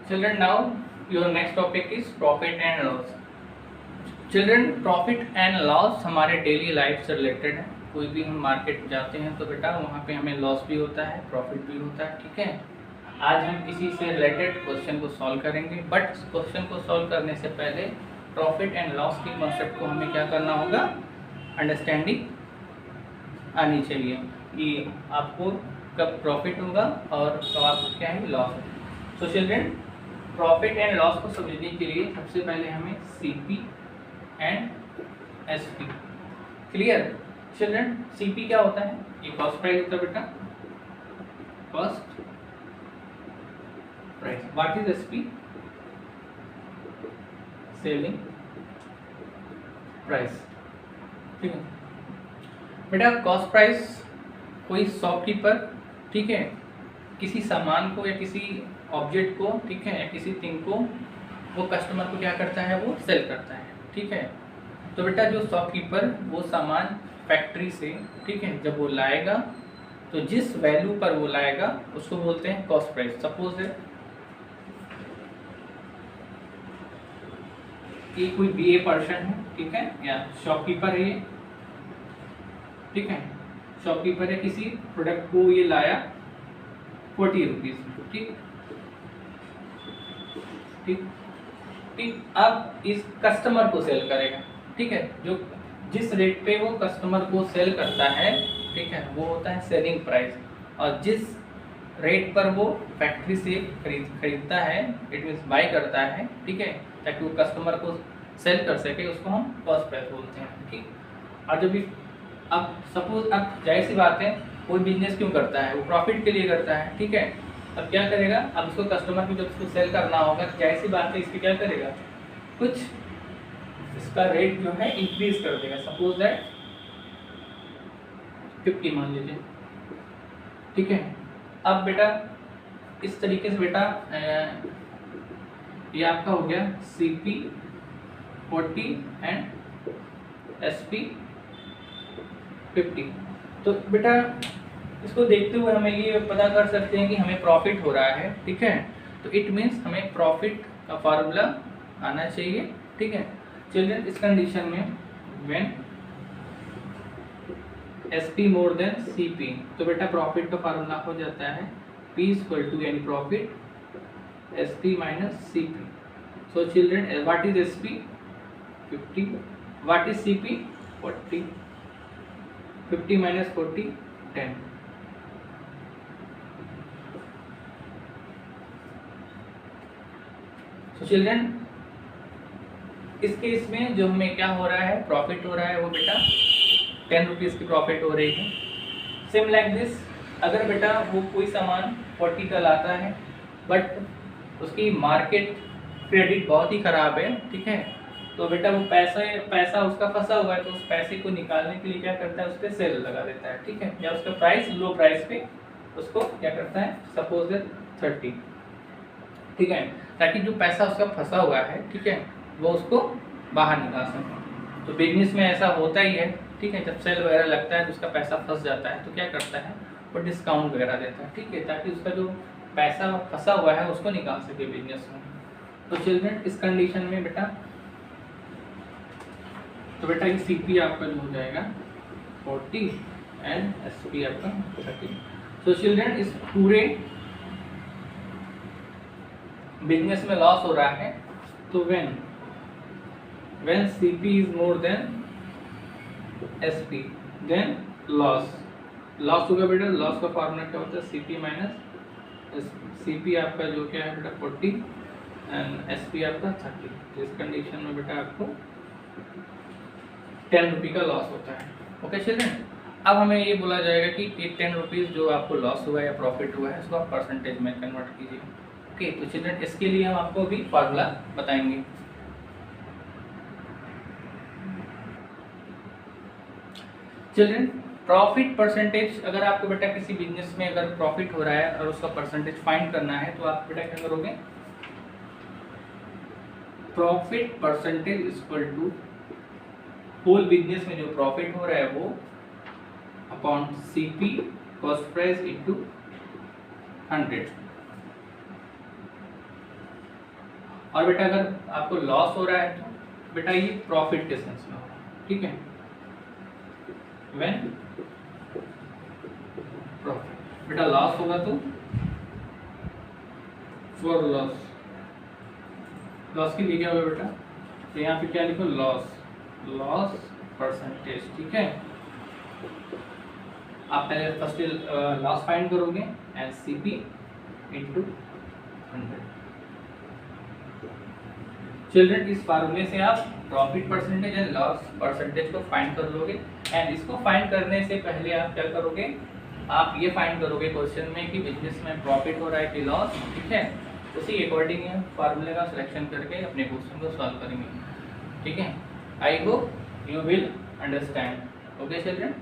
Children, now your next topic is profit and loss. Children, profit and loss हमारे daily life से related है। कोई भी हम मार्केट जाते हैं तो बेटा वहाँ पे हमें लॉस भी होता है, प्रॉफिट भी होता है, ठीक है। आज हम इसी से रिलेटेड क्वेश्चन को सॉल्व करेंगे, बट क्वेश्चन को सॉल्व करने से पहले प्रॉफिट एंड लॉस के कॉन्सेप्ट को हमें क्या करना होगा, अंडरस्टैंडिंग आनी चाहिए कि आपको कब प्रॉफिट होगा और कब आपको क्या है लॉस होगा। So children, profit and loss को समझने के लिए सबसे पहले हमें CP and SP clear. Children, CP क्या होता है? ये कॉस्ट प्राइस होता है बेटा, cost price. What is SP? Selling price, ठीक है बेटा। कॉस्ट प्राइस कोई शॉपकीपर, ठीक है, किसी सामान को या किसी ऑब्जेक्ट को, ठीक है, या किसी थिंग को वो कस्टमर को क्या करता है, वो सेल करता है, ठीक है। तो बेटा जो शॉपकीपर वो सामान फैक्ट्री से, ठीक है, जब वो लाएगा तो जिस वैल्यू पर वो लाएगा उसको बोलते हैं कॉस्ट प्राइस। सपोज है कि कोई बीए पर्सन है, ठीक है, या शॉपकीपर है ये, ठीक है, शॉपकीपर है, किसी प्रोडक्ट को ये लाया 40 रुपीज, ठीक ठीक ठीक। अब इस कस्टमर को सेल करेगा, ठीक है, जो जिस रेट पे वो कस्टमर को सेल करता है, ठीक है, वो होता है सेलिंग प्राइस। और जिस रेट पर वो फैक्ट्री से खरीदता है, इट मीन्स बाय करता है, ठीक है, ताकि वो कस्टमर को सेल कर सके, उसको हम कॉस्ट प्राइस बोलते हैं, ठीक। और जब भी अब सपोज, अब जाहिर सी बात है, कोई बिजनेस क्यों करता है, वो प्रॉफिट के लिए करता है, ठीक है। अब क्या करेगा, अब उसको कस्टमर को जब उसको सेल करना होगा, जाहिर सी बात है, इसकी क्या करेगा, कुछ इसका रेट जो है इंक्रीज कर देगा। सपोज दैट 50 मान लीजिए, ठीक है। अब बेटा इस तरीके से बेटा ये आपका हो गया CP 40 एंड SP 50। तो बेटा इसको देखते हुए हमें ये पता कर सकते हैं कि हमें प्रॉफिट हो रहा है, ठीक है। तो इट मीन्स हमें प्रॉफिट का फार्मूला आना चाहिए, ठीक है। चिल्ड्रन, इस कंडीशन में when SP more than CP, तो बेटा प्रॉफिट का फार्मूला हो जाता है P इक्वल टू यानी profit SP minus CP। So children, what is SP? 50। What is CP? 40। 50 minus 40 10। तो चिल्ड्रन, इस केस में जो हमें क्या हो रहा है, प्रॉफिट हो रहा है, वो बेटा 10 रुपीज़ की प्रॉफिट हो रही है। सेम लाइक दिस, अगर बेटा वो कोई सामान 40 का लाता है बट उसकी मार्केट क्रेडिट बहुत ही ख़राब है, ठीक है, तो बेटा वो पैसा उसका फंसा हुआ है, तो उस पैसे को निकालने के लिए क्या करता है, उस पर सेल लगा देता है, ठीक है, या उसका प्राइस लो प्राइस पे उसको क्या करता है, सपोज 30, ठीक है, ताकि जो पैसा उसका फंसा हुआ है, ठीक है, वो उसको बाहर निकाल सके। तो बिजनेस में ऐसा होता ही है, ठीक है, जब सेल वगैरह लगता है तो उसका पैसा फंस जाता है, तो क्या करता है, वो डिस्काउंट वगैरह देता है, ठीक है, ताकि उसका जो पैसा फंसा हुआ है उसको निकाल सके बिजनेस में। तो चिल्ड्रन, इस कंडीशन में बेटा, तो बेटा ये CP आपका जो हो जाएगा 40 एंड SP आपका 30। तो चिल्ड्रन, इस पूरे बिजनेस में लॉस हो रहा है, तो when CP is more than SP then loss होगा बेटा। लॉस का फार्मूला क्या होता है, CP माइनस CP आपका जो क्या है बेटा 40 एंड SP आपका 30। तो इस कंडीशन में बेटा आपको 10 रुपये का लॉस होता है। ओके चिल्ड्रन, अब हमें ये बोला जाएगा कि 10 रुपीज़ जो आपको लॉस हुआ या प्रॉफिट हुआ है उसको आप परसेंटेज में कन्वर्ट कीजिए। ओके, तो चिल्ड्रन इसके लिए हम आपको अभी फार्मूला बताएंगे। चिल्ड्रन, प्रॉफिट परसेंटेज, अगर आपको बेटा किसी बिजनेस में अगर प्रॉफिट हो रहा है और उसका परसेंटेज फाइंड करना है, तो आप बेटा क्या करोगे, profit percentage equal to whole business में जो प्रॉफिट हो रहा है वो upon CP cost price into 100। और बेटा अगर आपको लॉस हो रहा है तो बेटा ये प्रॉफिट के सेंस में हो रहा है, ठीक है। व्हेन प्रॉफिट, बेटा लॉस होगा तो फॉर लॉस, लॉस के लिए क्या होगा बेटा, तो यहाँ पे क्या लिखो, लॉस परसेंटेज, ठीक है। आप पहले फर्स्ट लॉस फाइंड करोगे एनसीपी इनटू 100। चिल्ड्रन इस फार्मूले से आप profit percentage and loss percentage को फाइंड कर लोगे। एंड इसको फाइंड करने से पहले आप क्या करोगे, आप ये फाइंड करोगे क्वेश्चन में कि बिजनेस में प्रॉफिट हो रहा है कि लॉस, ठीक है। उसी अकॉर्डिंग फार्मूले का सिलेक्शन करके अपने क्वेश्चन को सॉल्व करेंगे, ठीक है। I hope you will understand. Okay children.